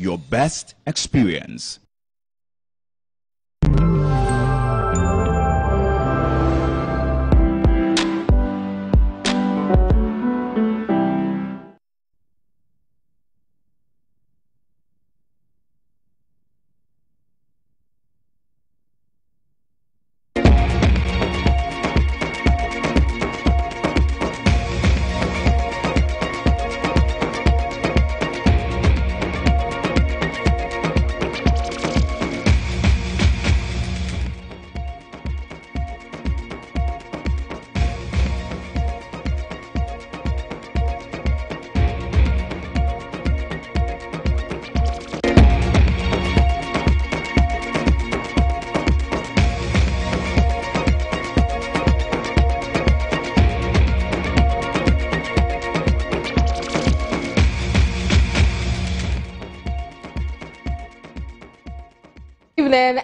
your best experience.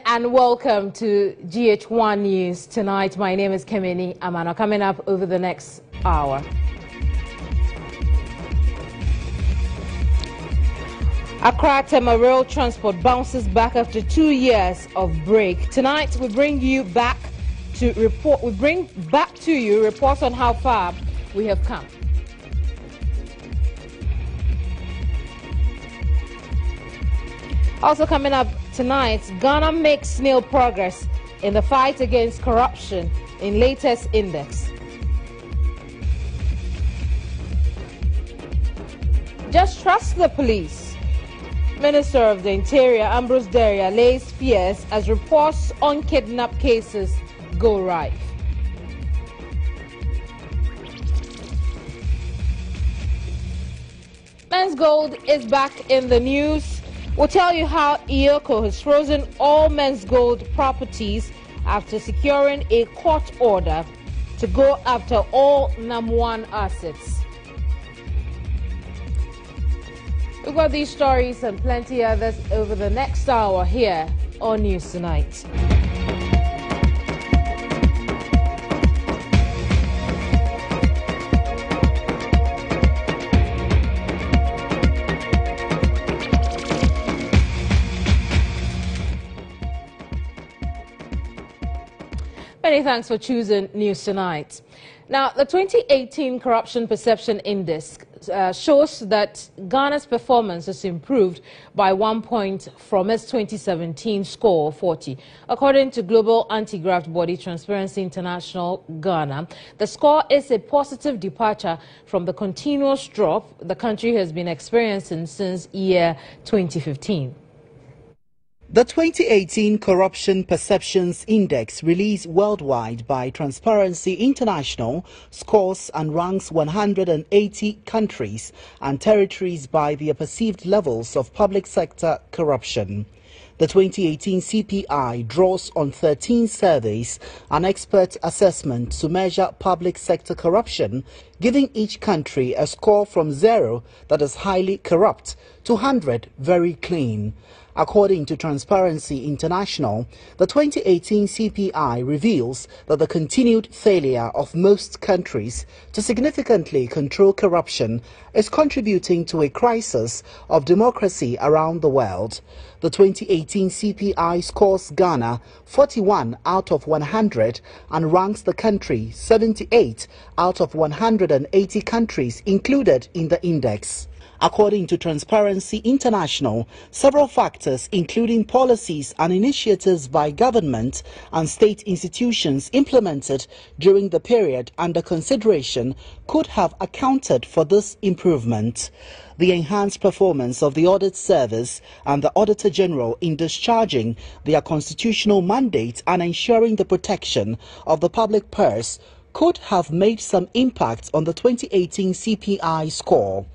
And welcome to GH1 News tonight. My name is Keminni Amanor. Coming up over the next hour. Accra Rail Transport bounces back after 2 years of break. Tonight we bring you back to report. We bring back to you reports on how far we have come. Also coming up tonight, Ghana makes nil progress in the fight against corruption in latest index. Just trust the police. Minister of the Interior Ambrose Deria lays fears as reports on kidnap cases go rife. Men's gold is back in the news. We'll tell you how Iyoko has frozen all men's gold properties after securing a court order to go after all NAM1 assets. We've got these stories and plenty others over the next hour here on News Tonight. Many thanks for choosing News Tonight. Now, the 2018 Corruption Perception Index shows that Ghana's performance has improved by 1 point from its 2017 score of 40. According to global anti-graft body Transparency International Ghana, the score is a positive departure from the continuous drop the country has been experiencing since year 2015. The 2018 Corruption Perceptions Index, released worldwide by Transparency International, scores and ranks 180 countries and territories by their perceived levels of public sector corruption. The 2018 CPI draws on 13 surveys and expert assessment to measure public sector corruption, giving each country a score from 0, that is highly corrupt, to 100, very clean. According to Transparency International, the 2018 CPI reveals that the continued failure of most countries to significantly control corruption is contributing to a crisis of democracy around the world. The 2018 CPI scores Ghana 41 out of 100 and ranks the country 78 out of 180 countries included in the index. According to Transparency International, several factors, including policies and initiatives by government and state institutions implemented during the period under consideration, could have accounted for this improvement. The enhanced performance of the Audit Service and the Auditor General in discharging their constitutional mandate and ensuring the protection of the public purse could have made some impact on the 2018 CPI score.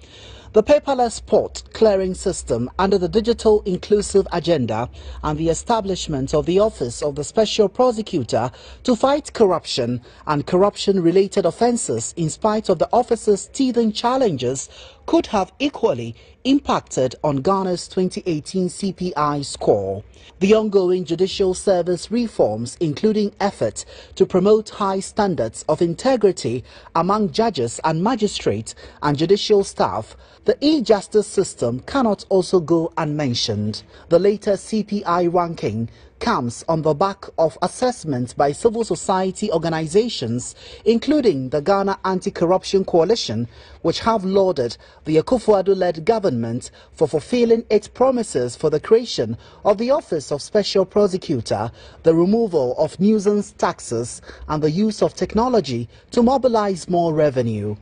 The paperless port clearing system under the Digital Inclusive Agenda and the establishment of the Office of the Special Prosecutor to fight corruption and corruption-related offences in spite of the office's teething challenges could have equally impacted on Ghana's 2018 CPI score. The ongoing judicial service reforms, including efforts to promote high standards of integrity among judges and magistrates and judicial staff, the e-justice system cannot also go unmentioned. The latest CPI ranking comes on the back of assessments by civil society organizations, including the Ghana Anti-Corruption Coalition, which have lauded the Akufo-Addo-led government for fulfilling its promises for the creation of the Office of Special Prosecutor, the removal of nuisance taxes, and the use of technology to mobilize more revenue.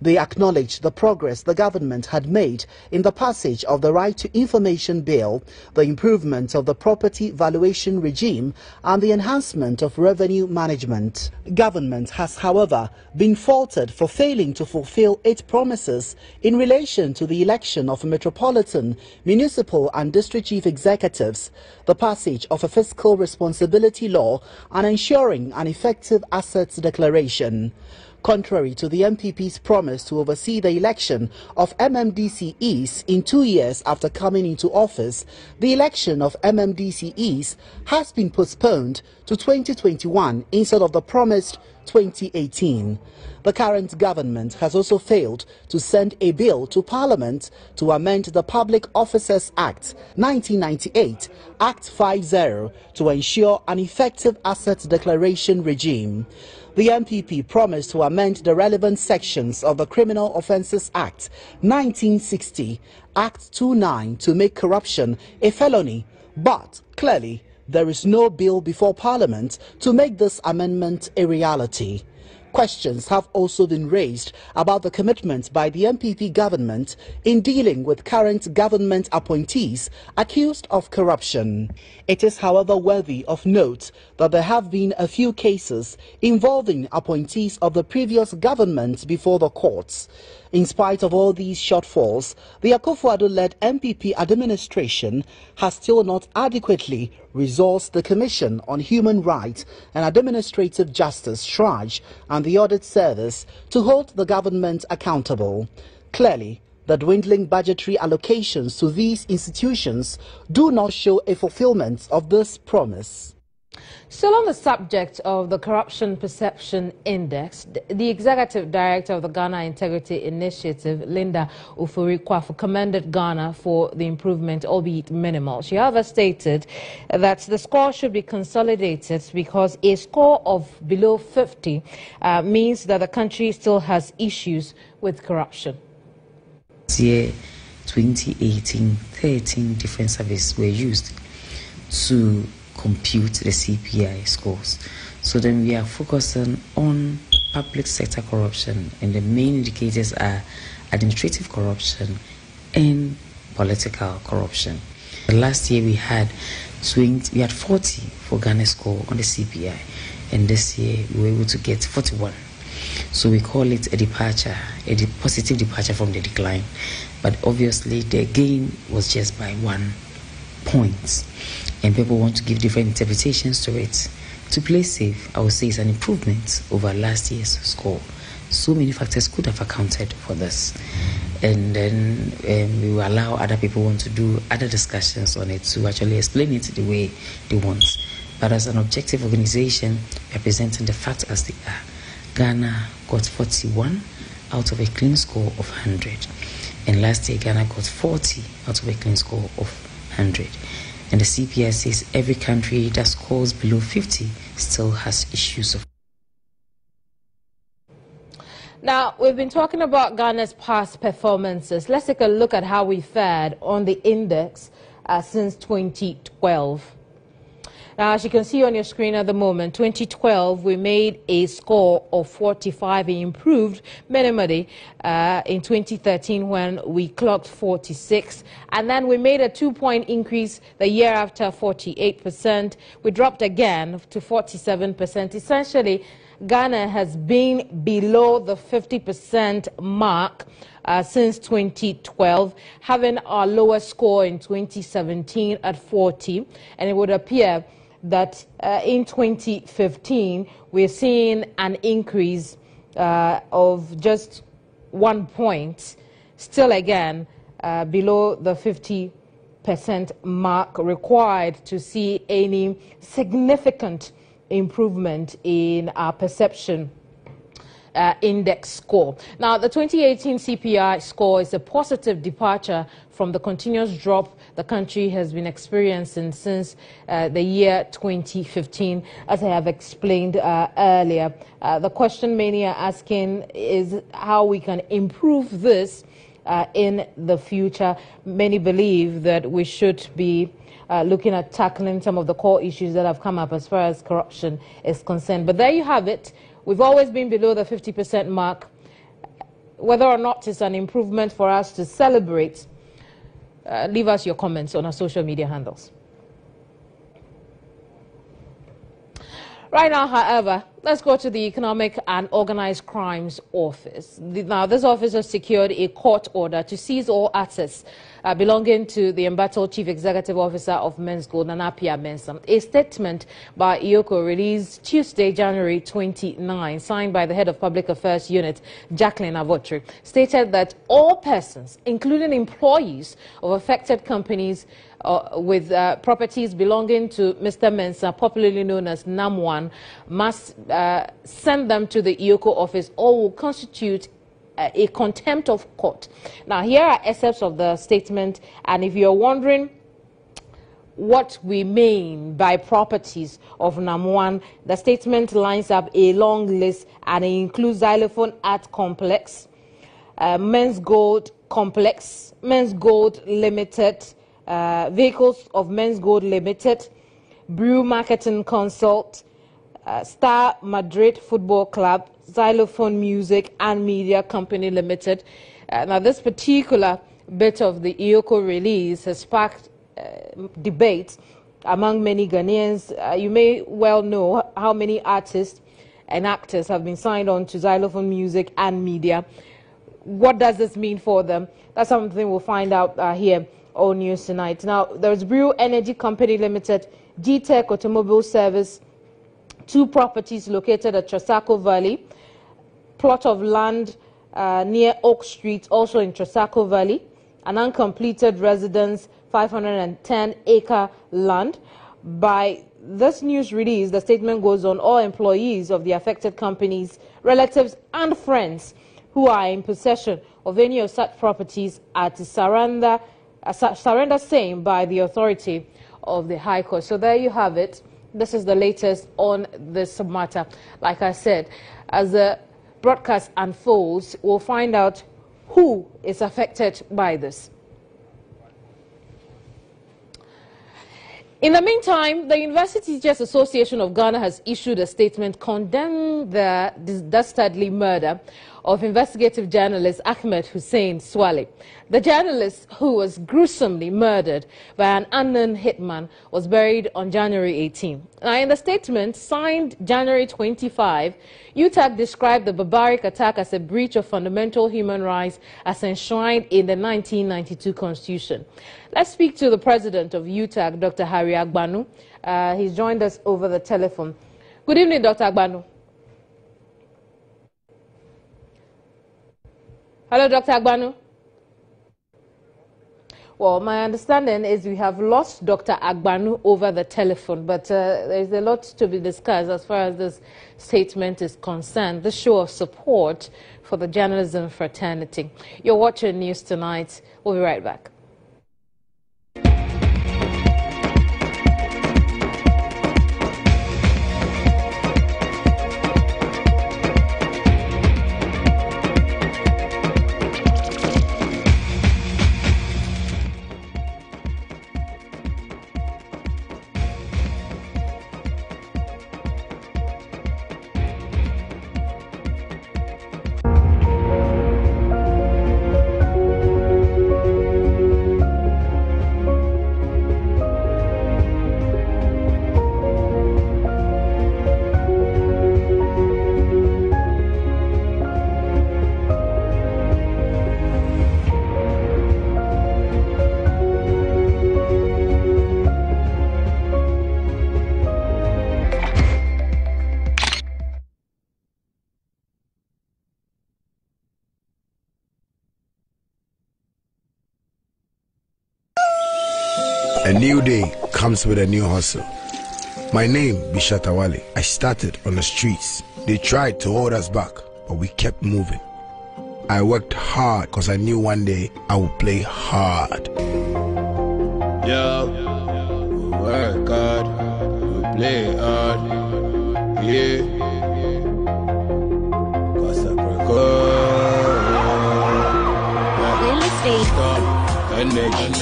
They acknowledged the progress the government had made in the passage of the Right to Information Bill, the improvement of the property valuation regime, and the enhancement of revenue management. Government has, however, been faulted for failing to fulfill its promises in relation to the election of metropolitan, municipal and district chief executives, the passage of a fiscal responsibility law, and ensuring an effective assets declaration. Contrary to the MPP's promise to oversee the election of MMDCEs in 2 years after coming into office, the election of MMDCEs has been postponed to 2021 instead of the promised 2018. The current government has also failed to send a bill to Parliament to amend the Public Officers Act 1998, Act 50, to ensure an effective assets declaration regime. The MPP promised to amend the relevant sections of the Criminal Offences Act 1960, Act 29, to make corruption a felony, but clearly there is no bill before Parliament to make this amendment a reality. Questions have also been raised about the commitment by the MPP government in dealing with current government appointees accused of corruption. It is, however, worthy of note that there have been a few cases involving appointees of the previous government before the courts. In spite of all these shortfalls, the Akufo-Addo-led MPP administration has still not adequately resourced the Commission on Human Rights and Administrative Justice (SHRAJ) and the Audit Service to hold the government accountable. Clearly, the dwindling budgetary allocations to these institutions do not show a fulfillment of this promise. Still on the subject of the Corruption Perception Index, the Executive Director of the Ghana Integrity Initiative, Linda Ofori-Kwafo, commended Ghana for the improvement, albeit minimal. She, however, stated that the score should be consolidated because a score of below 50 means that the country still has issues with corruption. This year, 2018, 13 different surveys were used to compute the CPI scores. So then we are focusing on public sector corruption, and the main indicators are administrative corruption and political corruption. Last year we had 40 for Ghana's score on the CPI, and this year we were able to get 41. So we call it a departure, a positive departure from the decline. But obviously the gain was just by 1 point. And people want to give different interpretations to it. To play safe, I would say it's an improvement over last year's score. So many factors could have accounted for this. And then we will allow other people who want to do other discussions on it to actually explain it the way they want. But as an objective organization, representing the facts as they are, Ghana got 41 out of a clean score of 100. And last year, Ghana got 40 out of a clean score of 100. And the CPI says every country that scores below 50 still has issues of. Now, we've been talking about Ghana's past performances. Let's take a look at how we fared on the index since 2012. Now, as you can see on your screen at the moment, 2012, we made a score of 45. We improved minimally in 2013 when we clocked 46. And then we made a 2-point increase the year after, 48%. We dropped again to 47%. Essentially, Ghana has been below the 50% mark since 2012, having our lowest score in 2017 at 40. And it would appear that in 2015, we're seeing an increase of just 1 point still again below the 50% mark required to see any significant improvement in our perception index score. Now, the 2018 CPI score is a positive departure from the continuous drop the country has been experiencing since the year 2015, as I have explained earlier. The question many are asking is how we can improve this in the future. Many believe that we should be looking at tackling some of the core issues that have come up as far as corruption is concerned. But there you have it. We've always been below the 50% mark. Whether or not it's an improvement for us to celebrate, leave us your comments on our social media handles. Right now, however, let's go to the Economic and Organized Crimes Office. Now, this office has secured a court order to seize all assets belonging to the embattled Chief Executive Officer of Men's Gold, Nanapia Mensah. A statement by IOCO released Tuesday, January 29, signed by the Head of Public Affairs Unit, Jacqueline Avotri, stated that all persons, including employees of affected companies with properties belonging to Mr. Mensah, popularly known as NAM1, must send them to the IOCO office or will constitute a contempt of court. Now, here are excerpts of the statement, and if you're wondering what we mean by properties of NAM1, the statement lines up a long list, and it includes Xylophone Art Complex, Men's Gold Complex, Men's Gold Limited, vehicles of Men's Gold Limited, Brew Marketing Consult, Star Madrid Football Club, Xylophone Music and Media Company Limited. Now, this particular bit of the IOCO release has sparked debate among many Ghanaians. You may well know how many artists and actors have been signed on to Xylophone Music and Media. What does this mean for them? That's something we'll find out here on News Tonight. Now, there's Brew Energy Company Limited, G-Tech Automobile Service, 2 properties located at Trasaco Valley, plot of land near Oak Street, also in Trasaco Valley, an uncompleted residence, 510-acre land. By this news release, the statement goes on: all employees of the affected companies, relatives and friends who are in possession of any of such properties are to surrender same by the authority of the High Court. So there you have it. This is the latest on this matter. Like I said, as the broadcast unfolds, we'll find out who is affected by this. In the meantime, the University Teachers Association of Ghana has issued a statement condemning the dastardly murder of investigative journalist Ahmed Hussein Swale. The journalist, who was gruesomely murdered by an unknown hitman, was buried on January 18. Now, in the statement signed January 25, UTAG described the barbaric attack as a breach of fundamental human rights as enshrined in the 1992 Constitution. Let's speak to the president of UTAG, Dr. Harry Agbanu. He's joined us over the telephone. Good evening, Dr. Agbanu. Hello, Dr. Agbanu. Well, my understanding is we have lost Dr. Agbanu over the telephone, but there's a lot to be discussed as far as this statement is concerned, the show of support for the journalism fraternity. You're watching News Tonight. We'll be right back. A new day comes with a new hustle. My name is Shatawale. I started on the streets. They tried to hold us back, but we kept moving. I worked hard because I knew one day I would play hard. Yeah, we work hard, we play hard, yeah. Cause I stop energy,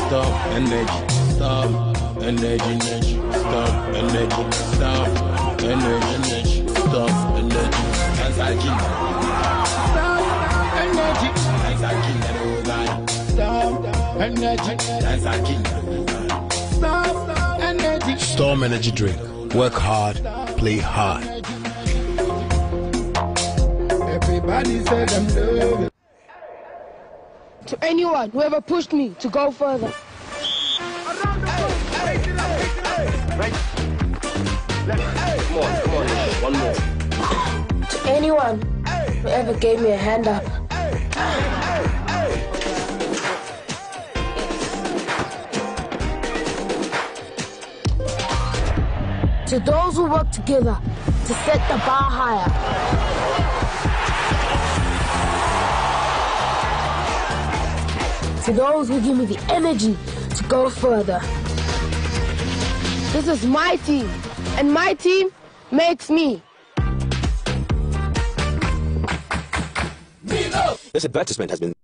stop energy, stop energy, stop energy, stop energy, stop energy. As I keep stop energy, as I keep stop energy, as I keep stop energy. Storm energy drink. Work hard, play hard. Everybody said I'm loving. To anyone who ever pushed me to go further. Come on, one more. To anyone who ever gave me a hand up. To those who work together to set the bar higher. To those who give me the energy to go further. This is my team, and my team makes me. This advertisement has been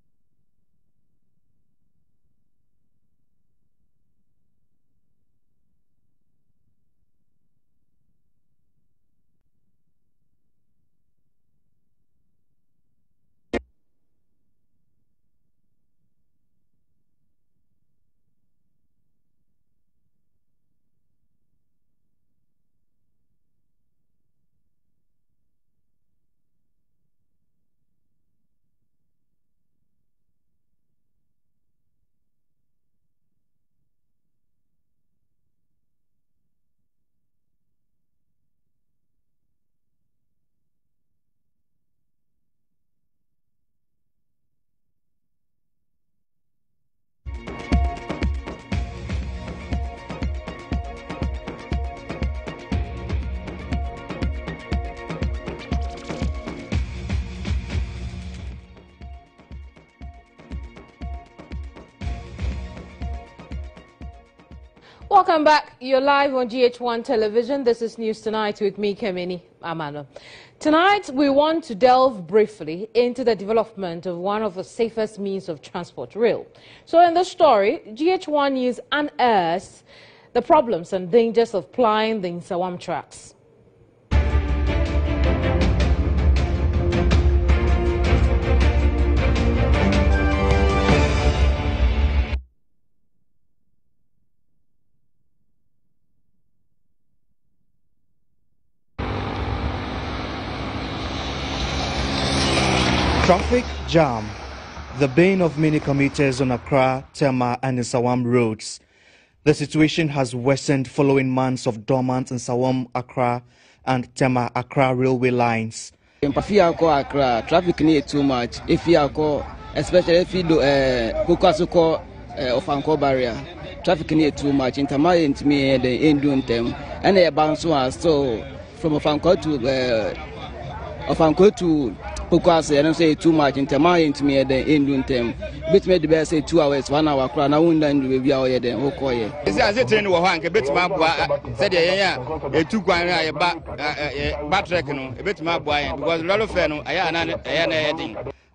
Welcome back. You're live on GH1 television. This is News Tonight with me, Keminni Amanor. Tonight, we want to delve briefly into the development of one of the safest means of transport, rail. So in this story, GH1 News unearths the problems and dangers of plying the Nsawam tracks. Traffic jam, the bane of many commuters on Accra, Tema and Nsawam roads. The situation has worsened following months of dormant Nsawam, Accra and Tema Accra railway lines. In Accra, traffic need too much. If you are especially if you do Kukasuko of Anko barrier, traffic need too much. In Tema into me the end doing them, and they bounce one so from Ofanko to Because I don't say too much in time into me at the end doing them. Bit made the best say 2 hours, 1 hour crown. I wouldn't then be out here then. Okay. Is it in one? A bit my boy said, yeah, a 2 grand back a bit my boy because a lot of fun.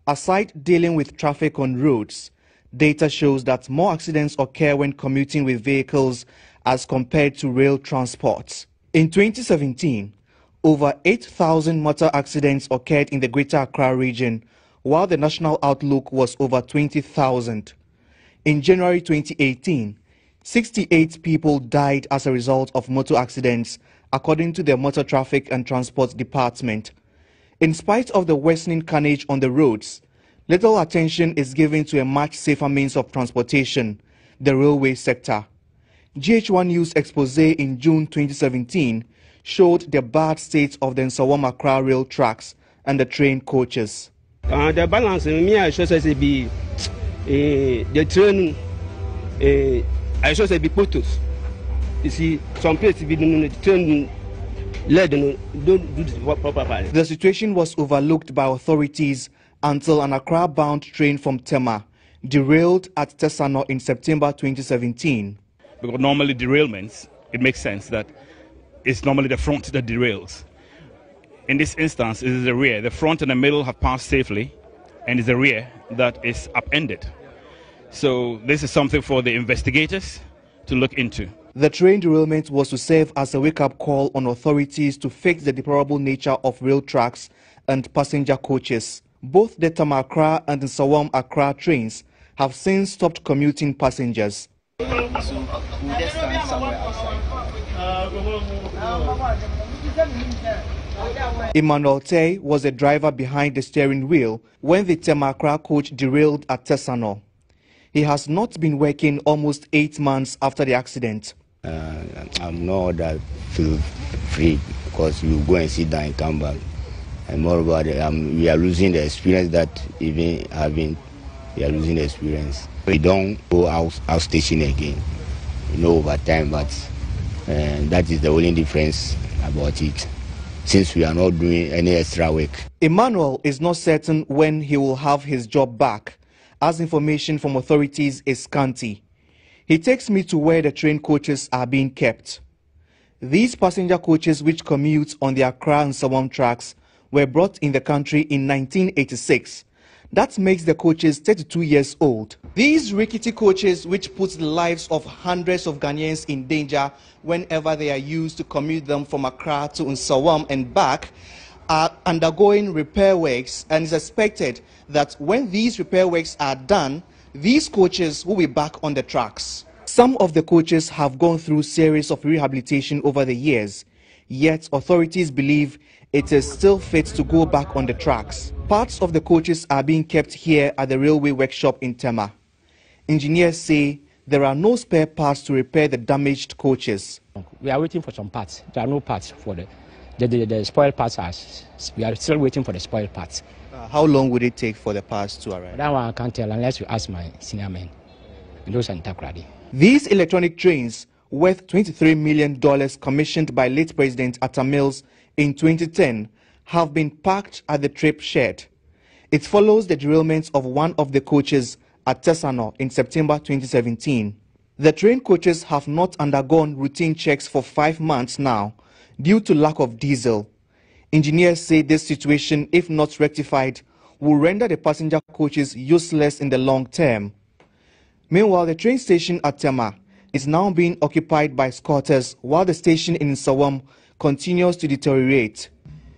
Aside dealing with traffic on roads, data shows that more accidents occur when commuting with vehicles as compared to rail transport. In 2017, over 8,000 motor accidents occurred in the Greater Accra region, while the national outlook was over 20,000. In January 2018, 68 people died as a result of motor accidents, according to the Motor Traffic and Transport Department. In spite of the worsening carnage on the roads, little attention is given to a much safer means of transportation, the railway sector. GH1 News expose in June 2017 showed the bad state of the Nsawam Accra rail tracks and the train coaches. The balance in me, I should say, be the train I should say be photos. You see, some places we don't turn lead, don't do this properly. The situation was overlooked by authorities until an Accra-bound train from Tema derailed at Tesano in September 2017. Because normally derailments, it makes sense that it's normally the front that derails. In this instance, it is the rear. The front and the middle have passed safely, and it's the rear that is upended. So this is something for the investigators to look into. The train derailment was to serve as a wake-up call on authorities to fix the deplorable nature of rail tracks and passenger coaches. Both the Tema-Accra and the Nsawam-Accra trains have since stopped commuting passengers. Emmanuel Tay was the driver behind the steering wheel when the Tema-Accra coach derailed at Tesano. He has not been working almost 8 months after the accident. I'm not that feel free because you go and sit down and come back. And moreover, we are losing the experience that even having. We are losing the experience. We don't go out station again, over time, but that is the only difference about it, since we are not doing any extra work. Emmanuel is not certain when he will have his job back, as information from authorities is scanty. He takes me to where the train coaches are being kept. These passenger coaches, which commute on the Accra and Nsawam tracks, were brought in the country in 1986. That makes the coaches 32 years old. These rickety coaches, which put the lives of hundreds of Ghanaians in danger whenever they are used to commute them from Accra to Nsawam and back, are undergoing repair works, and it's expected that when these repair works are done, these coaches will be back on the tracks. Some of the coaches have gone through a series of rehabilitation over the years, yet authorities believe it is still fit to go back on the tracks. Parts of the coaches are being kept here at the railway workshop in Tema. Engineers say there are no spare parts to repair the damaged coaches. We are waiting for some parts. There are no parts for the spoiled parts. We are still waiting for the spoiled parts. How long would it take for the parts to arrive? That one I can't tell unless you ask my senior men. Those are in Takrady. These electronic trains, worth $23 million, commissioned by late President Atta Mills in 2010, have been parked at the trip shed. It follows the derailment of one of the coaches at Tesano in September 2017. The train coaches have not undergone routine checks for 5 months now due to lack of diesel. Engineers say this situation, if not rectified, will render the passenger coaches useless in the long term. Meanwhile, the train station at Tema is now being occupied by squatters, while the station in Nsawam continues to deteriorate.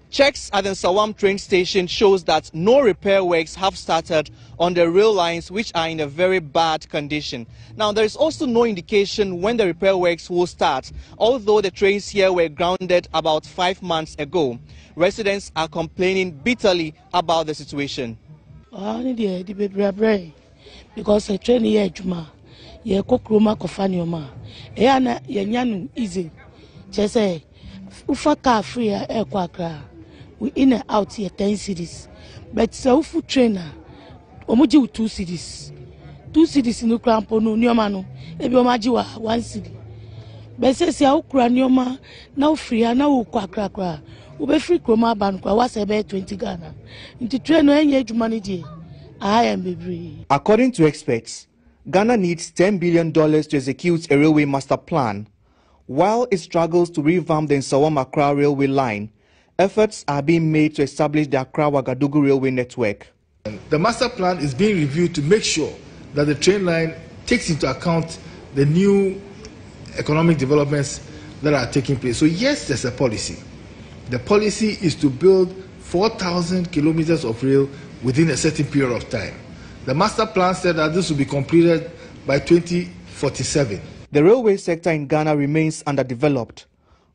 Checks at the Nsawam train station shows that no repair works have started on the rail lines, which are in a very bad condition. Now, there is also no indication when the repair works will start, although the trains here were grounded about 5 months ago. Residents are complaining bitterly about the situation. Because the train here, Juma, you cook Roma Kofanioma, Eana, Yanyanu, easy. Just say, Ufaka free air quakra. We in and out here 10 cities. But so food trainer, Omoji 2 cities. 2 cities in the Crampo, no Niomano, Ebiomajiwa, 1 city. But says ya Ukranioma, now free, and now quakra. Ube free Kroma Bankwa was about 20 Ghana. Into train no any humanity. I am baby. According to experts, Ghana needs $10 billion to execute a railway master plan. While it struggles to revamp the Nsawam-Accra railway line, efforts are being made to establish the Accra-Ouagadougou railway network. The master plan is being reviewed to make sure that the train line takes into account the new economic developments that are taking place. So yes, there's a policy. The policy is to build 4,000 kilometers of rail within a certain period of time. The master plan said that this will be completed by 2047. The railway sector in Ghana remains underdeveloped.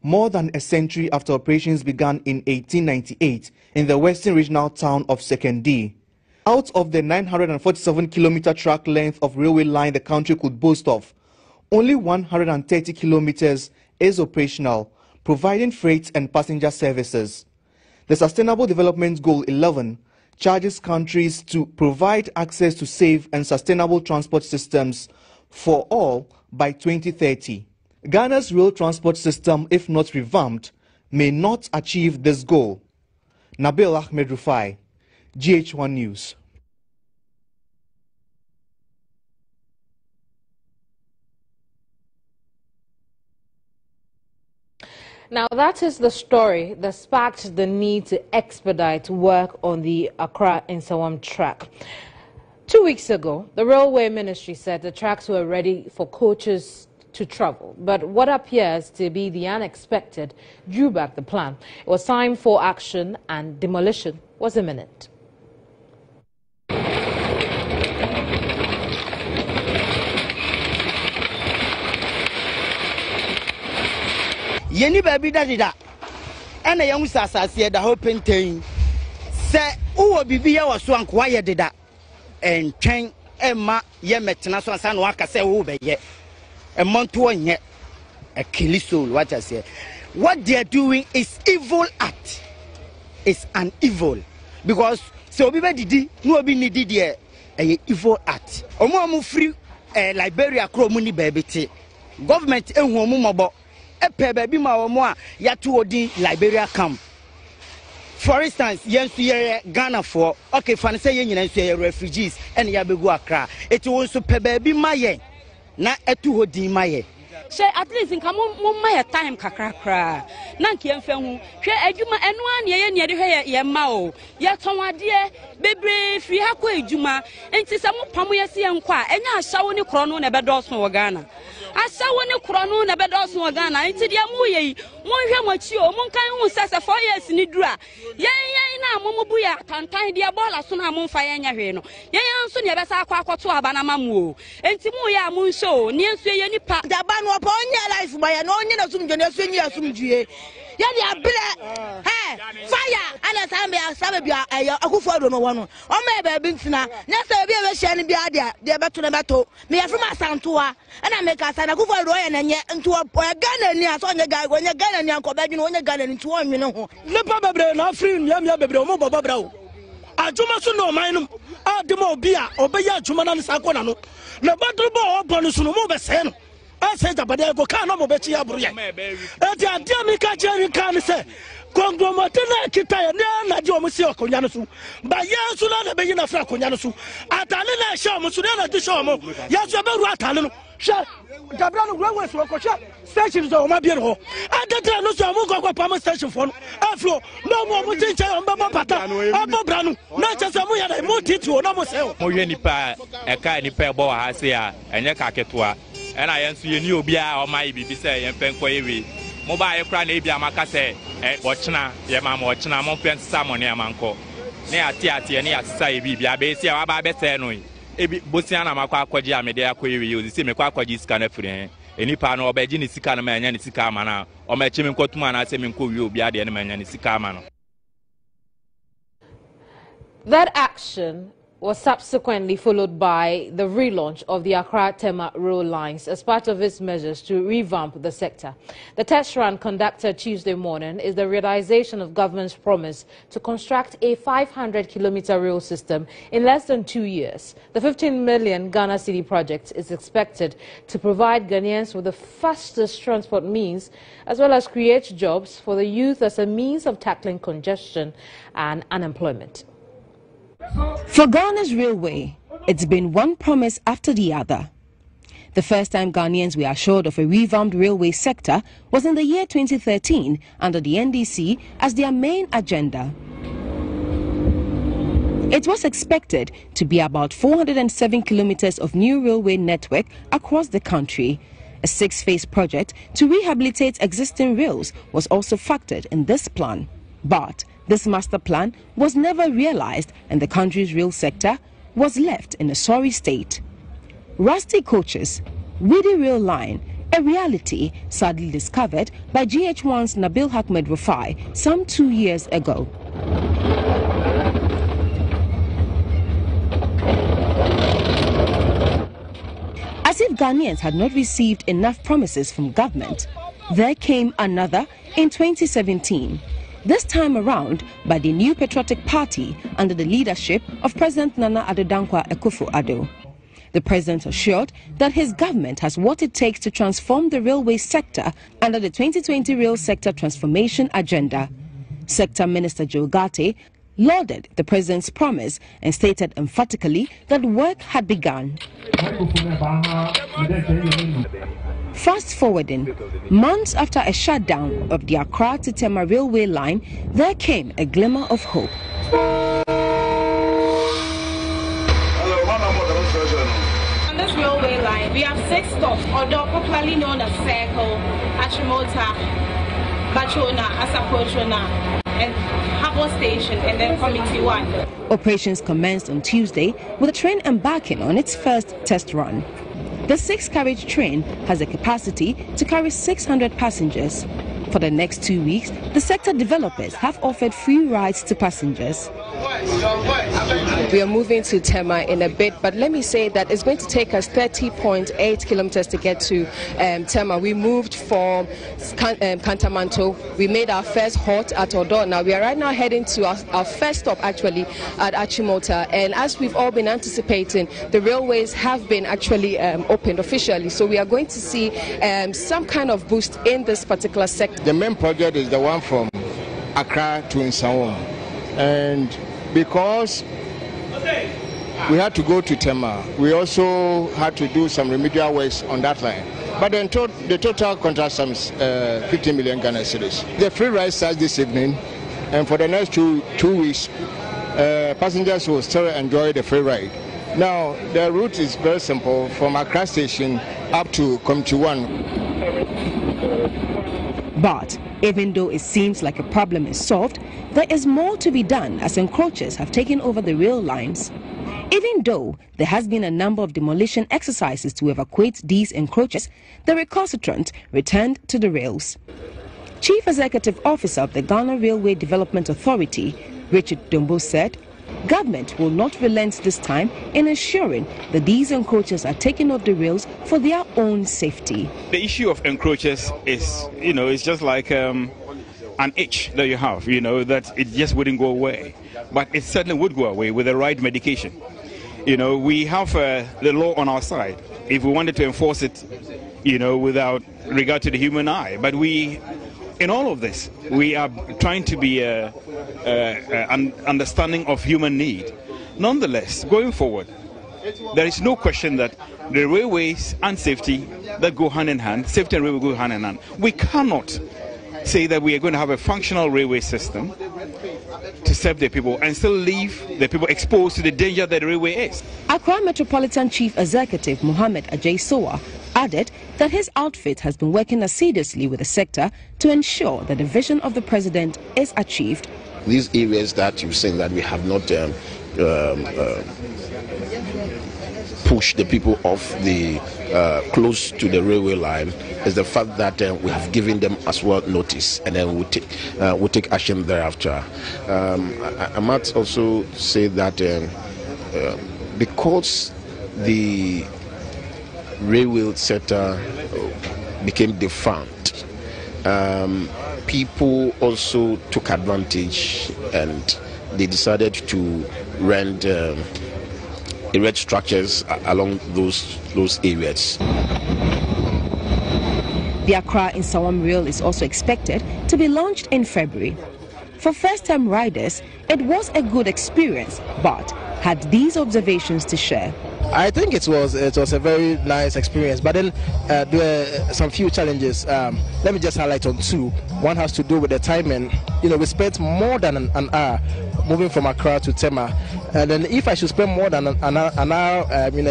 More than a century after operations began in 1898 in the western regional town of Sekondi. Out of the 947-kilometer track length of railway line the country could boast of, only 130 kilometers is operational, providing freight and passenger services. The Sustainable Development Goal 11 charges countries to provide access to safe and sustainable transport systems for all by 2030. Ghana's rail transport system, if not revamped, may not achieve this goal. Nabil Ahmed Rufai, GH1 News. Now, that is the story that sparked the need to expedite work on the Accra-Nsawam track. 2 weeks ago, the Railway Ministry said the tracks were ready for coaches to travel, but what appears to be the unexpected drew back the plan. It was time for action, and demolition was imminent. Yeni baby da ana yang sasase da hoping ten se uwo bibia wo so anko aye deda entwen emma ye metena so ansa no aka se wo be ye emonto onye a killing soul. What I say, what they are doing is evil act. It's an evil because so be didi no be need there a evil act. Omo free Liberia kro mu ni baby ti government ehu omo mobo epe baby ma omo a yato odin Liberia camp. For instance, yensu Ghana for okay fan say yen yensu refugees and ya begu Accra. It won so pe baby ma yen na etu hodin ma yen. She at least in come my time kakra na nke emfa hu hwe adwuma eno an ye ne de hwe ye ma o ye tonwade bebre firi ha ko adwuma enti se mo pam ye se enko a enya ahyawo ne kro no na bedoso wo Ghana ahyawo ne kro no na bedoso wo Ghana enti de mo ye mo hwe mo chi o mo kan hu sese 4 years ni dura yen na mo bu ya tantan de bola so na mo mfa ye nya hwe no yen nso ne be sa akwa akoto aba na mamu o enti mo ya mo nso ne nso ye nipa no ponya life by no onye na sum jone so nyi asum due ya dia bele fire ana sambe asabe bia akufo ado no wono o ma be bi ntina na se bia be hia ne bia de beto na beto me yafrum asantoa ana me ka sana akufo ado ye na nye nto o Ghana ni aso onye Ghana ni anko badwene onye Ghana ni nto o nwene ho lepa bebre na free nyamia bebre o mo bobo bra o adwuma so no manum ademo obi a obeya adwuma na nsa na no na badru bo obonu so no mo be se no ase jabade go kan no mo be chi aburu ye enti ade mi ka jeri kan se kongo motena kita ye na je o mo si okonya no so ba yesu na be yina fra okonya no so atale na sha mo so na de sha mo yesu be ru atale no sha jabra no gwa so ko sha station so ma bi no adatra no so mo go pam station fo no afro no mo tinche o mbaba pata abobra no na che se mo ya na mo titi o na mo se mo hwe nipa e ka nipa e bo wa ha se a enye ka ketoa and I answer you be or my baby say and penquay. Mobile cran a bia macase, watchna, Yamam watchna, Monfen Salmon, Yamanco. Near Tiati and near Sabi, Bia, Abba Bessenoi. Bosiana Maquaquaja, Media query, you see me Quaquajis can a friend. Any pan or Begini Sicana and Sicamana, or my Chimin Cotman, I say, you be the enemy and Sicamano. That action was subsequently followed by the relaunch of the Accra-Tema rail lines as part of its measures to revamp the sector. The test run conducted Tuesday morning is the realization of government's promise to construct a 500-kilometer rail system in less than 2 years. The 15 million Ghana cedi project is expected to provide Ghanaians with the fastest transport means as well as create jobs for the youth as a means of tackling congestion and unemployment. For Ghana's railway, it's been one promise after the other. The first time Ghanaians were assured of a revamped railway sector was in the year 2013 under the NDC as their main agenda. It was expected to be about 407 kilometers of new railway network across the country. A 6-phase project to rehabilitate existing rails was also factored in this plan. But this master plan was never realized and the country's rail sector was left in a sorry state. Rusty coaches, weedy rail line, a reality sadly discovered by GH1's Nabil Ahmed Rufai some 2 years ago. As if Ghanaians had not received enough promises from government, there came another in 2017. This time around by the new patriotic party under the leadership of President Nana Addo Dankwa Akufo-Addo. The president assured that his government has what it takes to transform the railway sector under the 2020 Rail Sector Transformation Agenda. Sector Minister Joe Gate lauded the president's promise and stated emphatically that work had begun. Fast forwarding, months after a shutdown of the Accra to Tema railway line, there came a glimmer of hope. On this railway line, we have 6 stops, although popularly known as Circle, Achimota, Bachona, Asapochona, and Harbour Station, and then Committee 1. Operations commenced on Tuesday with the train embarking on its first test run. The 6-carriage train has a capacity to carry 600 passengers. For the next 2 weeks, the sector developers have offered free rides to passengers. We are moving to Tema in a bit, but let me say that it's going to take us 30.8 kilometers to get to Tema. We moved from Kantamanto. We made our first halt at Odo. Now we are right now heading to our first stop actually at Achimota. And as we've all been anticipating, the railways have been actually opened officially. So we are going to see some kind of boost in this particular sector. The main project is the one from Accra to Nsawam. And because we had to go to Tema, we also had to do some remedial works on that line. But then the total contract sum is 50 million Ghana cedis. The free ride starts this evening, and for the next two weeks, passengers will still enjoy the free ride. Now, the route is very simple, from Accra Station up to Committee 1. But even though it seems like a problem is solved, there is more to be done as encroachers have taken over the rail lines. Even though there has been a number of demolition exercises to evacuate these encroachers, the recalcitrant returned to the rails. Chief Executive Officer of the Ghana Railway Development Authority, Richard Dombo, said government will not relent this time in ensuring that these encroachers are taken off the rails for their own safety. The issue of encroachers is, it's just like an itch that you have, that it just wouldn't go away. But it certainly would go away with the right medication. We have the law on our side if we wanted to enforce it, without regard to the human eye. But in all of this, we are trying to be understanding of human need. Nonetheless, going forward, there is no question that the railways and safety that go hand in hand, safety and railway go hand in hand. We cannot say that we are going to have a functional railway system to serve the people and still leave the people exposed to the danger that the railway is. Accra Metropolitan Chief Executive Mohammed Ajay Sowa added that his outfit has been working assiduously with the sector to ensure that the vision of the president is achieved. These areas that you say that we have not pushed the people off the close to the railway line is the fact that we have given them as well notice, and then we'll take action thereafter. I might also say that because the railway sector became defunct, people also took advantage and they decided to erect structures along those areas. The Accra Nsawam Rail is also expected to be launched in February. For first-time riders, it was a good experience, but had these observations to share. I think it was a very nice experience, but then there were some few challenges. Let me just highlight on two. One has to do with the timing. We spent more than an hour moving from Accra to Tema, and then if I should spend more than an hour in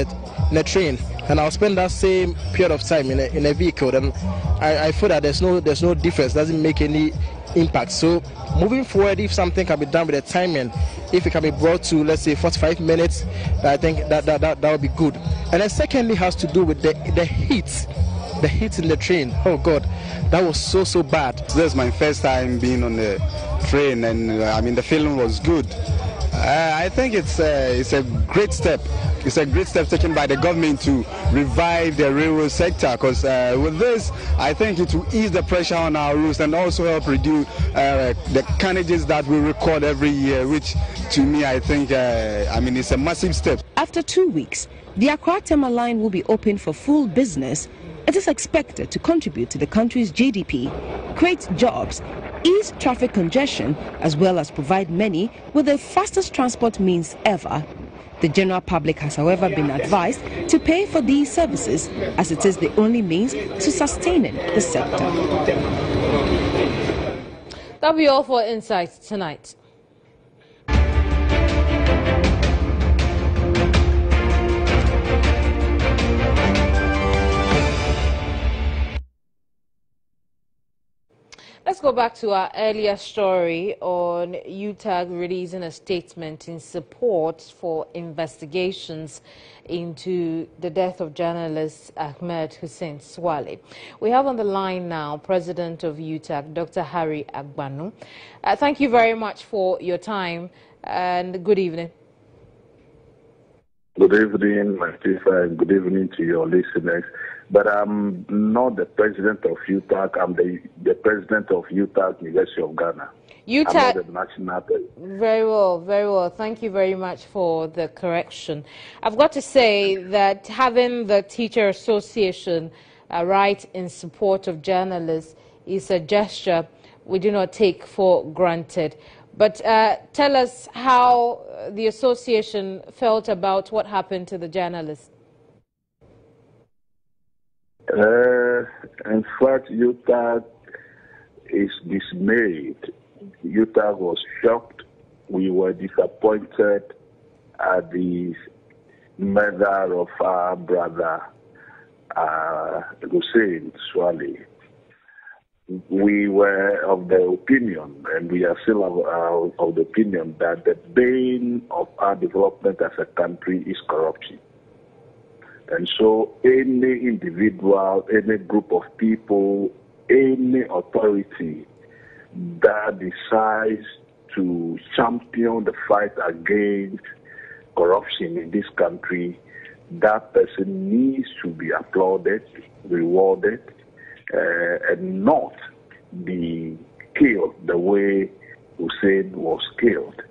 a train, and I'll spend that same period of time in a vehicle, then I feel that there's no difference. Doesn't make any impact. So moving forward, if something can be done with the timing, if it can be brought to, let's say, 45 minutes, I think that would be good. And then secondly has to do with the heat. The heat in the train. Oh God, that was so bad. This is my first time being on the train, and the feeling was good. I think it's a great step. It's a great step taken by the government to revive the railroad sector, because with this, I think it will ease the pressure on our roads and also help reduce the carnages that we record every year, which to me, I think, it's a massive step. After 2 weeks, the Accra-Tema line will be open for full business. It is expected to contribute to the country's GDP, create jobs, ease traffic congestion, as well as provide many with the fastest transport means ever. The general public has, however, been advised to pay for these services, as it is the only means to sustaining the sector. That'll be all for Insights tonight. Let's go back to our earlier story on UTAG releasing a statement in support for investigations into the death of journalist Ahmed Hussein Swale. We have on the line now President of UTAG, Dr. Harry Agbanu. Thank you very much for your time and good evening. Good evening, my chief, and good evening to your listeners. But I'm not the president of UTAG. I'm the president of UTAG, University of Ghana. UTAG. I'm not the national president. Very well, very well. Thank you very much for the correction. I've got to say that having the Teacher Association right in support of journalists is a gesture we do not take for granted. But tell us how the association felt about what happened to the journalists. In fact, UTAG is dismayed. UTAG was shocked. We were disappointed at the murder of our brother Hussein Swale. We were of the opinion, and we are still of the opinion, that the bane of our development as a country is corruption. And so any individual, any group of people, any authority that decides to champion the fight against corruption in this country, that person needs to be applauded, rewarded, and not be killed the way Hussein was killed.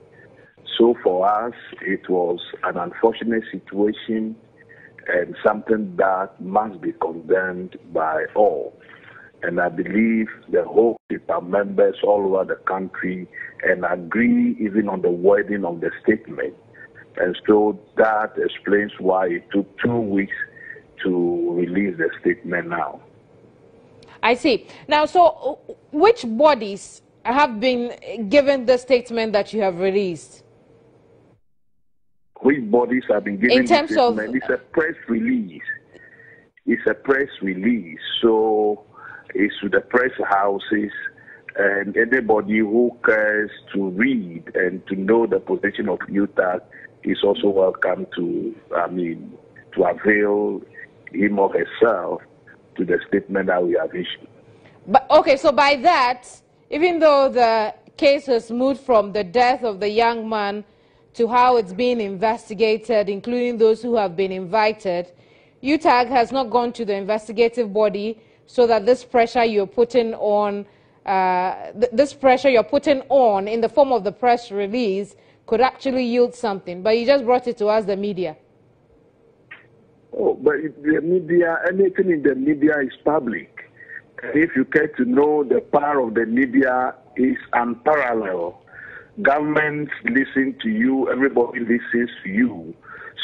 So for us, it was an unfortunate situation and something that must be condemned by all. And I believe the whole people members all over the country and agree even on the wording of the statement. And so that explains why it took 2 weeks to release the statement now. I see. Now, so which bodies have been given the statement that you have released? Which bodies have been given in terms the statement? It's a press release. It's a press release. So it's to the press houses, and anybody who cares to read and to know the position of UTAG is also welcome to avail him or herself to the statement that we have issued. But okay, so by that, even though the case has moved from the death of the young man to how it's being investigated, including those who have been invited, UTAG has not gone to the investigative body so that this pressure you're putting on, in the form of the press release could actually yield something. But you just brought it to us, the media. Oh, but the media, anything in the media is public. If you care to know, the power of the media is unparalleled. Governments listen to you, everybody listens to you.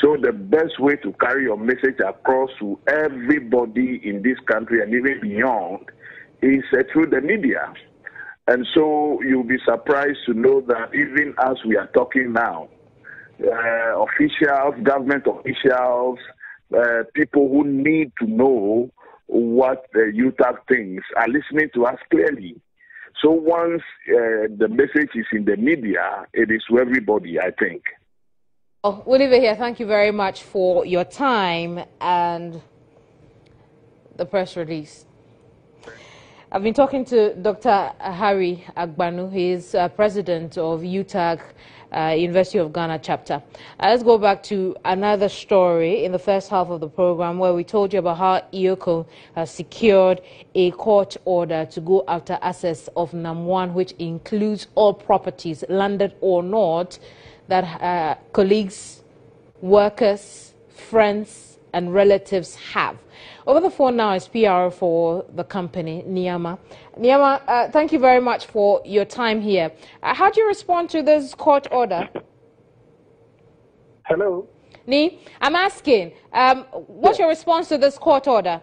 So the best way to carry your message across to everybody in this country and even beyond is through the media. And so you'll be surprised to know that even as we are talking now, officials, government officials, people who need to know what the UTAG thinks are listening to us clearly. So once the message is in the media, it is to everybody, I think. Oh, we'll leave it here. Thank you very much for your time and the press release. I've been talking to Dr. Harry Agbanu. He is president of UTAG, University of Ghana chapter. Let's go back to another story in the first half of the program where we told you about how IOCO has secured a court order to go after assets of NAM1, which includes all properties, landed or not, that colleagues, workers, friends and relatives have. Over the phone now is PR for the company, Niyama. Niyama, thank you very much for your time here. How do you respond to this court order? Hello? Ni, I'm asking, what's your response to this court order?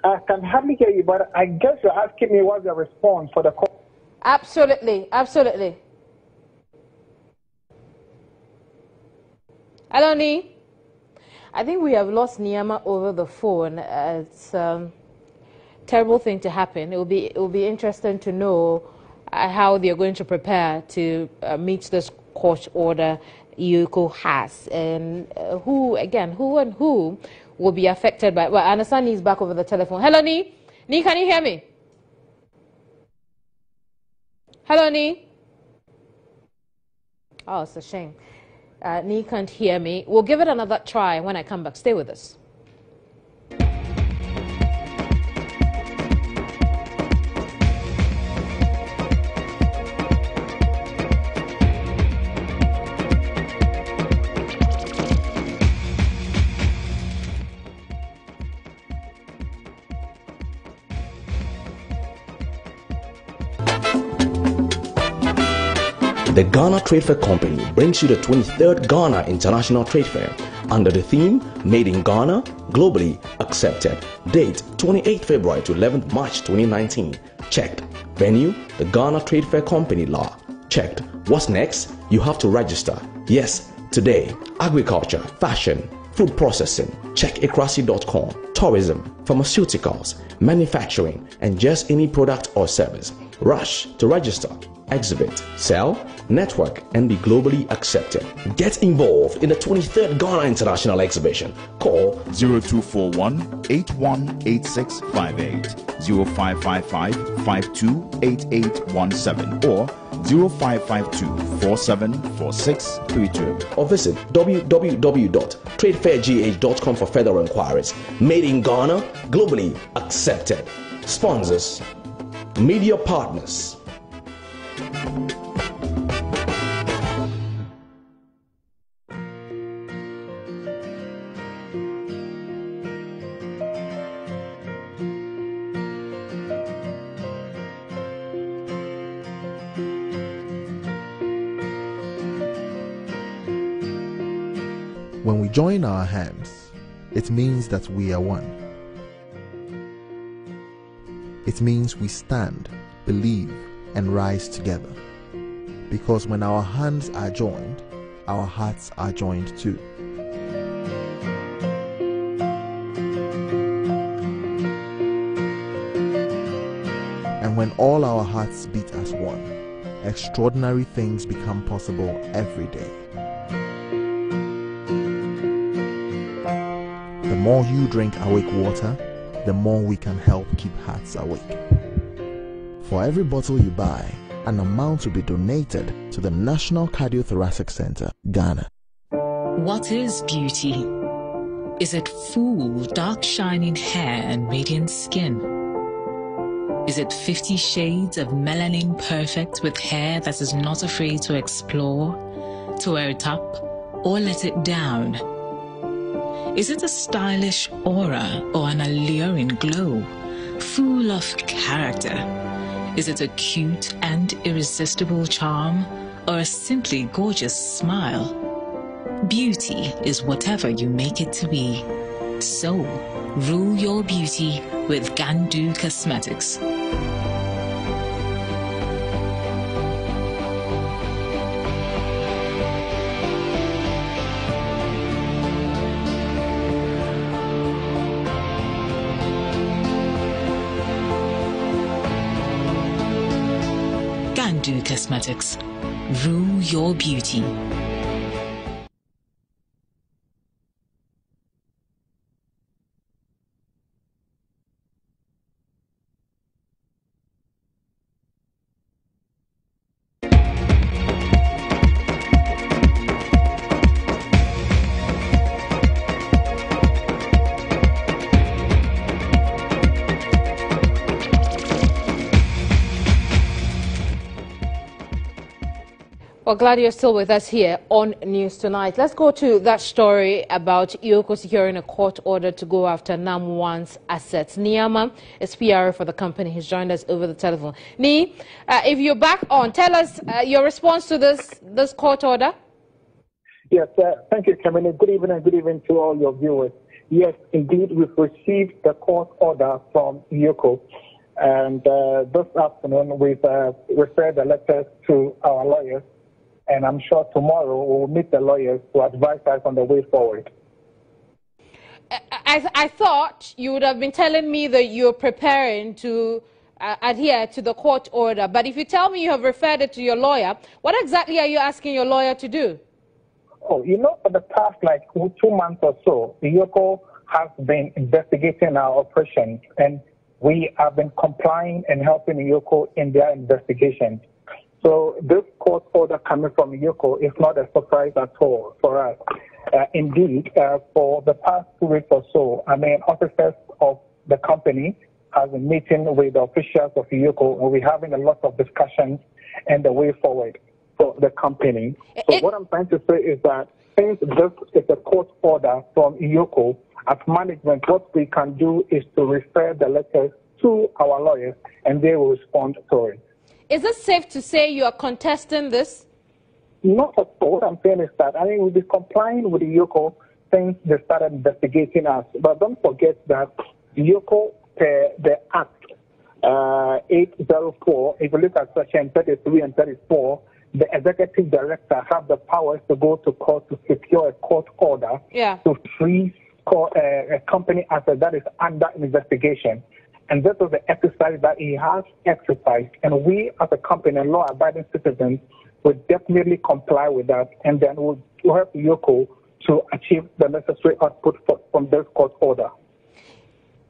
I can hardly hear you, but I guess you're asking me what's the response for the court. Absolutely, absolutely. Hello, Ni. I think we have lost Niyama over the phone. It's a terrible thing to happen. It will be interesting to know how they are going to prepare to meet this court order IOCO has, and who will be affected by. Well, I understand Ni's back over the telephone. Hello, Ni. Ni, can you hear me? Hello, Ni. Oh, it's a shame. Ni can't hear me. We'll give it another try when I come back. Stay with us. The Ghana Trade Fair Company brings you the 23rd Ghana International Trade Fair under the theme Made in Ghana, Globally Accepted. Date 28th February to 11th March 2019. Checked. Venue, the Ghana Trade Fair Company Law. Checked. What's next? You have to register. Yes, today. Agriculture, fashion, food processing. Check ekrasi.com. Tourism, pharmaceuticals, manufacturing, and just any product or service. Rush to register. Exhibit, sell, network, and be globally accepted. Get involved in the 23rd Ghana International Exhibition. Call 0241 818658, 0555 528817, or 0552 474632. Or visit www.tradefairgh.com for further inquiries. Made in Ghana, globally accepted. Sponsors, media partners. When we join our hands, it means that we are one. It means we stand, believe, and rise together. Because when our hands are joined, our hearts are joined too. And when all our hearts beat as one, extraordinary things become possible every day. The more you drink awake water, the more we can help keep hearts awake. For every bottle you buy, an amount will be donated to the National Cardiothoracic Center, Ghana. What is beauty? Is it full, dark shining hair and radiant skin? Is it 50 shades of melanin perfect with hair that is not afraid to explore, to wear it up, or let it down? Is it a stylish aura or an alluring glow, full of character? Is it a cute and irresistible charm, or a simply gorgeous smile? Beauty is whatever you make it to be. So, rule your beauty with Gandu Cosmetics. Gandu Cosmetics. Rule your beauty. Well, glad you're still with us here on News Tonight. Let's go to that story about Yoko securing a court order to go after NAM1's assets. Niama is PR for the company. He's joined us over the telephone. Ni, if you're back on, tell us your response to this court order. Yes, thank you, Keminni. Good evening and good evening to all your viewers. Yes, indeed, we've received the court order from Yoko. And this afternoon, we've referred the letters to our lawyers. And I'm sure tomorrow we'll meet the lawyers to advise us on the way forward. I thought you would have been telling me that you're preparing to adhere to the court order. But if you tell me you have referred it to your lawyer, what exactly are you asking your lawyer to do? Oh, you know, for the past 2 months or so, Yoko has been investigating our operations, and we have been complying and helping Yoko in their investigation. So this court order coming from Yoko is not a surprise at all for us. Indeed, for the past 2 weeks or so, officers of the company have been meeting with the officials of Yoko, and we're having a lot of discussions and the way forward for the company. So what I'm trying to say is that since this is a court order from Yoko, as management, what we can do is to refer the letters to our lawyers, and they will respond to it. Is it safe to say you are contesting this? Not at all. What I'm saying is that we'll be complying with the Yoko since they started investigating us. But don't forget that Yoko, the Act 804, if you look at Section 33 and 34, the executive director has the powers to go to court to secure a court order to freeze a company asset that is under investigation. And this is the exercise that he has exercised. And we, as a company and law-abiding citizens, will definitely comply with that. And then we'll help Yoko to achieve the necessary output from this court order.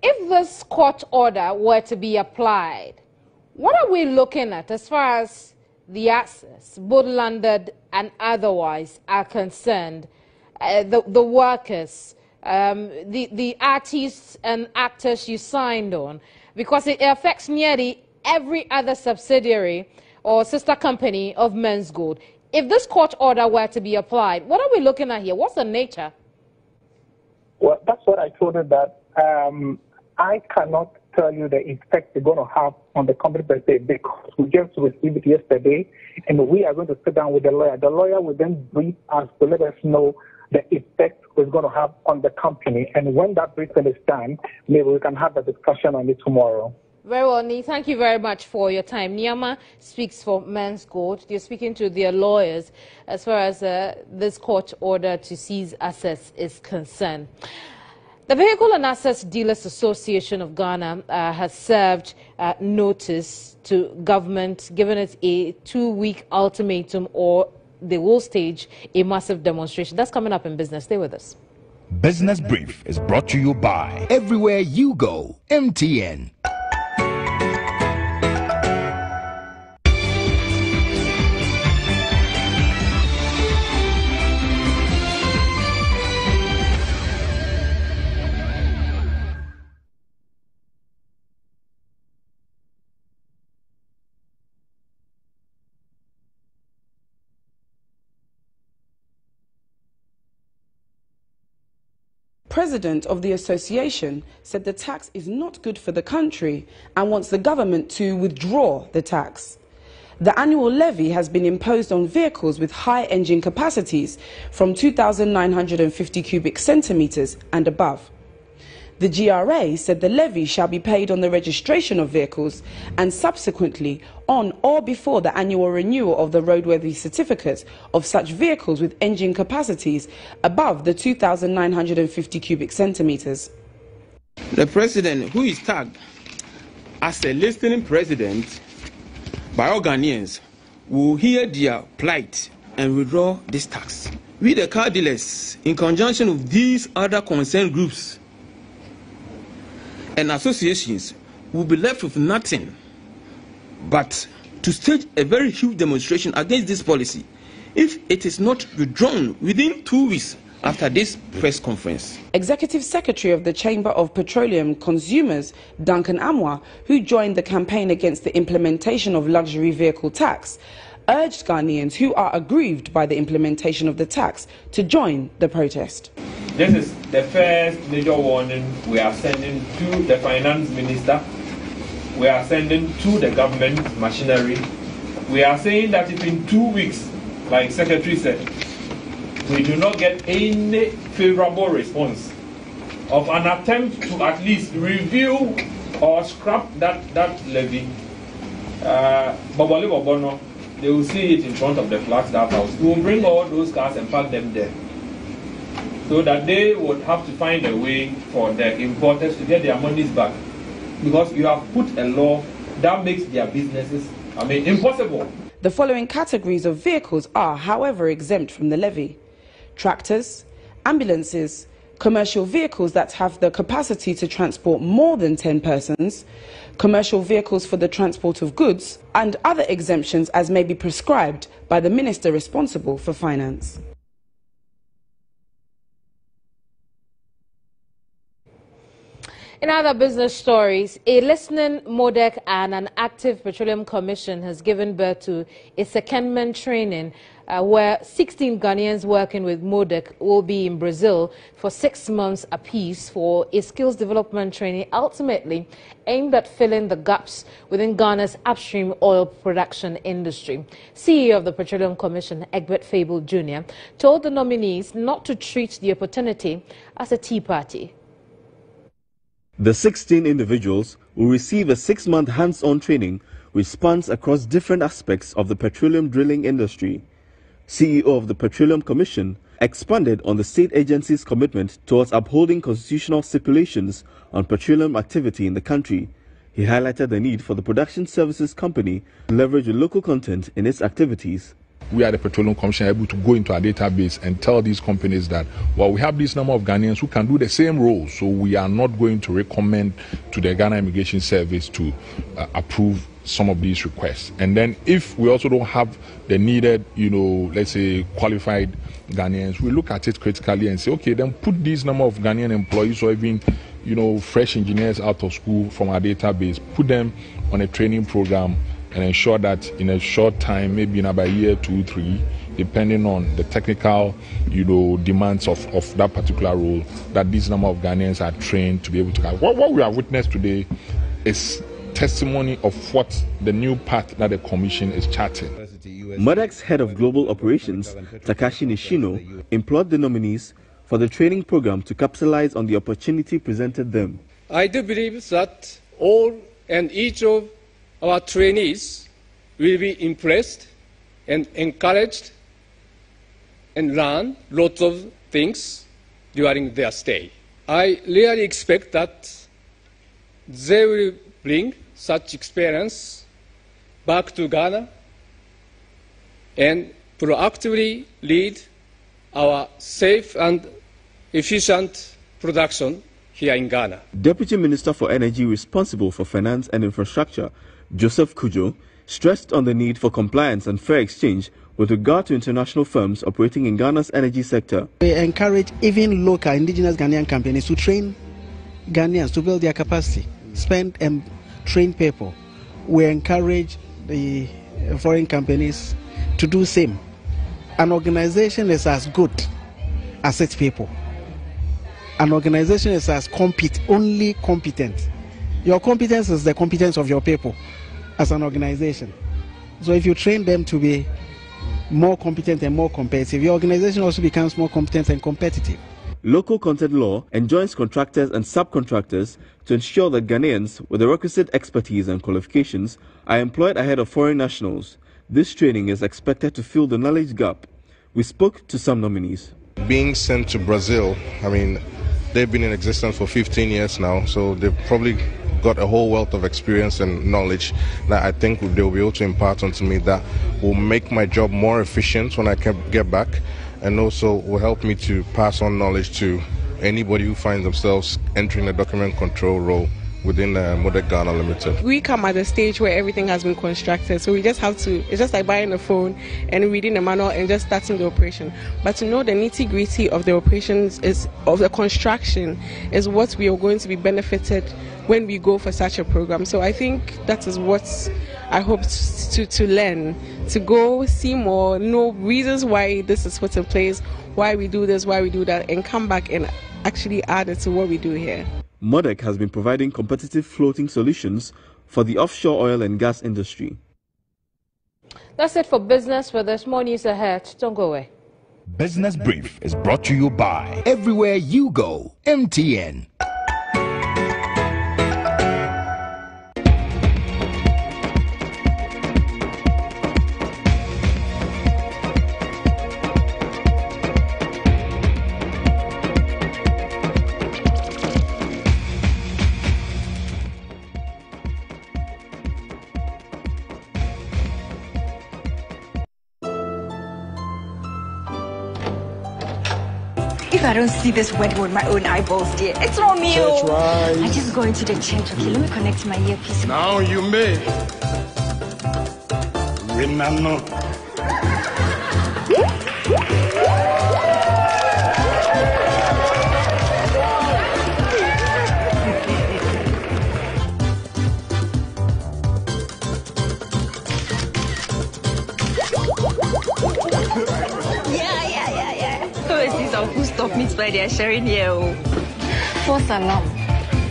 If this court order were to be applied, what are we looking at as far as the assets, both landed and otherwise, are concerned? The workers, the artists and actors you signed on, because it affects nearly every other subsidiary or sister company of Men's Gold. If this court order were to be applied, what are we looking at here? What's the nature? Well, that's what I told you, that I cannot tell you the effect they're going to have on the company per se, because we just received it yesterday, and we are going to sit down with the lawyer. The lawyer will then brief us to let us know the effect it's going to have on the company. And when that briefing is done, maybe we can have a discussion on it tomorrow. Very well, Ni. Thank you very much for your time. Niama speaks for Men's Gold. You're speaking to their lawyers as far as this court order to seize assets is concerned. The Vehicle and Assets Dealers Association of Ghana has served notice to government, giving it a 2-week ultimatum, or they will stage a massive demonstration. That's coming up in business. Stay with us. Business Brief is brought to you by Everywhere You Go, MTN. President of the association said the tax is not good for the country and wants the government to withdraw the tax. The annual levy has been imposed on vehicles with high engine capacities from 2,950 cubic centimeters and above. The GRA said the levy shall be paid on the registration of vehicles and subsequently on or before the annual renewal of the roadworthy certificate of such vehicles with engine capacities above the 2,950 cubic centimeters. The president, who is tagged as a listening president by all Ghanaians, will hear their plight and withdraw this tax. We, the car dealers, in conjunction with these other concerned groups and associations, will be left with nothing but to stage a very huge demonstration against this policy if it is not withdrawn within 2 weeks after this press conference. Executive Secretary of the Chamber of Petroleum Consumers, Duncan Amwa, who joined the campaign against the implementation of luxury vehicle tax, urged Ghanaians who are aggrieved by the implementation of the tax to join the protest. This is the first major warning we are sending to the finance minister. We are sending to the government machinery. We are saying that if in 2 weeks, like Secretary said, we do not get any favorable response of an attempt to at least review or scrap that levy, they will see it in front of the Flagstaff House. We will bring all those cars and park them there, so that they would have to find a way for the importers to get their monies back, because you have put a law that makes their businesses, impossible. The following categories of vehicles are, however, exempt from the levy: tractors, ambulances, commercial vehicles that have the capacity to transport more than 10 persons, commercial vehicles for the transport of goods, and other exemptions as may be prescribed by the minister responsible for finance. In other business stories, a listening MODEC and an active Petroleum Commission has given birth to a secondment training where 16 Ghanaians working with MODEC will be in Brazil for 6 months apiece for a skills development training ultimately aimed at filling the gaps within Ghana's upstream oil production industry. CEO of the Petroleum Commission, Egbert Fable Jr., told the nominees not to treat the opportunity as a tea party. The 16 individuals will receive a 6-month hands-on training which spans across different aspects of the petroleum drilling industry. CEO of the Petroleum Commission expanded on the state agency's commitment towards upholding constitutional stipulations on petroleum activity in the country. He highlighted the need for the production services company to leverage the local content in its activities. We are the Petroleum Commission able to go into our database and tell these companies that, well, we have this number of Ghanaians who can do the same role, so we are not going to recommend to the Ghana Immigration Service to approve some of these requests. And then if we also don't have the needed, let's say qualified Ghanaians, we look at it critically and say, okay, then put this number of Ghanaian employees or even, fresh engineers out of school from our database, put them on a training program and ensure that in a short time, maybe in about a year, 2, 3, depending on the technical, demands of that particular role, that this number of Ghanaians are trained to be able to have. What we have witnessed today is testimony of what the new path that the Commission is charting. MODEC's head of global operations, Takashi Nishino, implored the nominees for the training program to capitalize on the opportunity presented them. I do believe that all and each of our trainees will be impressed and encouraged and learn lots of things during their stay. I really expect that they will bring such experience back to Ghana and proactively lead our safe and efficient production here in Ghana. Deputy Minister for Energy responsible for finance and infrastructure, Joseph Kujo, stressed on the need for compliance and fair exchange with regard to international firms operating in Ghana's energy sector. We encourage even local indigenous Ghanaian companies to train Ghanaians to build their capacity, spend and train people. We encourage the foreign companies to do the same. An organization is as good as its people. An organization is as only competent. Your competence is the competence of your people as an organization. So if you train them to be more competent and more competitive, your organization also becomes more competent and competitive. Local content law enjoins contractors and subcontractors to ensure that Ghanaians with the requisite expertise and qualifications are employed ahead of foreign nationals. This training is expected to fill the knowledge gap. We spoke to some nominees. Being sent to Brazil, they've been in existence for 15 years now, so they've probably got a whole wealth of experience and knowledge that I think they'll be able to impart onto me that will make my job more efficient when I can get back, and also will help me to pass on knowledge to anybody who finds themselves entering a document control role within Modec Ghana Limited. We come at a stage where everything has been constructed, so we just have to, it's just like buying a phone and reading the manual and just starting the operation. But to know the nitty-gritty of the operations, of the construction, is what we are going to be benefited when we go for such a program. So I think that is what I hope to learn, to go see more, know reasons why this is put in place, why we do this, why we do that, and come back and actually add it to what we do here. Modec has been providing competitive floating solutions for the offshore oil and gas industry. That's it for business. Where there's more news ahead, don't go away. Business Brief is brought to you by Everywhere You Go, MTN. If I don't see this wedding with my own eyeballs, dear, it's not me. I just go into the church. Okay, let me connect my earpiece. Now you may. Remember. Who stop meets by their sharing here? For salam.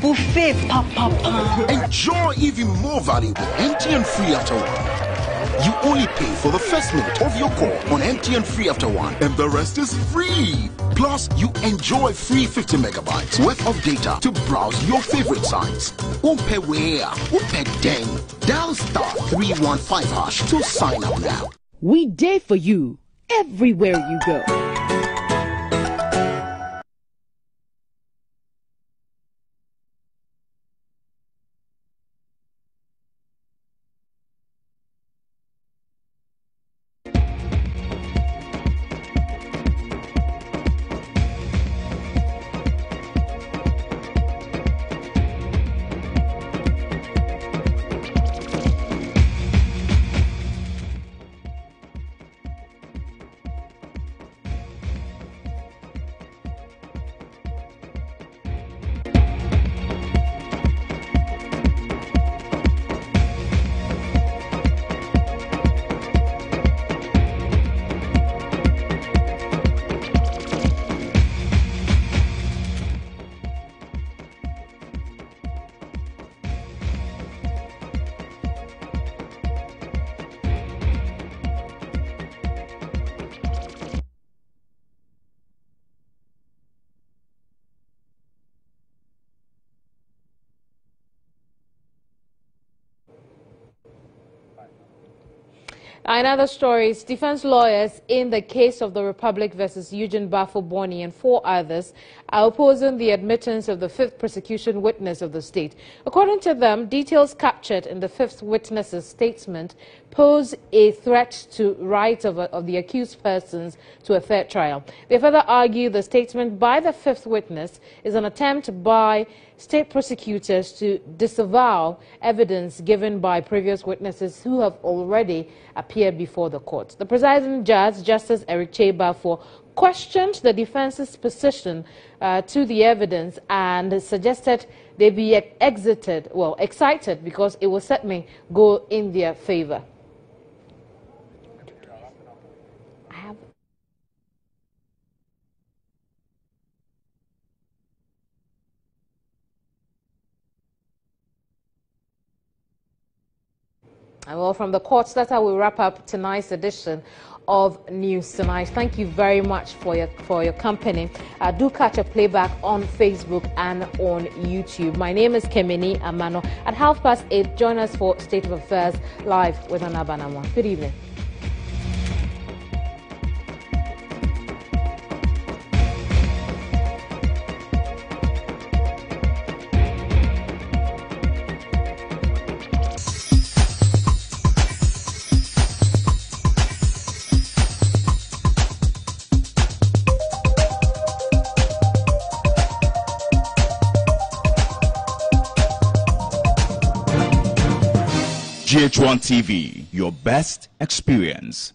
Buffet, papa. Enjoy even more valuable MTN Free After One. You only pay for the first minute of your call on MTN Free After One, and the rest is free. Plus, you enjoy free 50 megabytes worth of data to browse your favorite sites. Umpe where? Umpe deng. Dial *315# to sign up now. We day for you everywhere you go. In other stories, defense lawyers in the case of the Republic versus Eugene Bafo-Boni and 4 others are opposing the admittance of the 5th prosecution witness of the state. According to them, details captured in the 5th witness's statement pose a threat to rights of the accused persons to a fair trial. They further argue the statement by the 5th witness is an attempt by state prosecutors to disavow evidence given by previous witnesses who have already appeared before the court. The presiding judge, Justice Eric Chebafo, questioned the defense's position to the evidence and suggested they be excited because it will certainly go in their favor. And well, from the courts, that's how we wrap up tonight's edition of News Tonight. Thank you very much for your company. Do catch a playback on Facebook and on YouTube. My name is Keminni Amanor. At 8:30, join us for State of Affairs live with Anabanamwa. Good evening. GH1 TV, your best experience.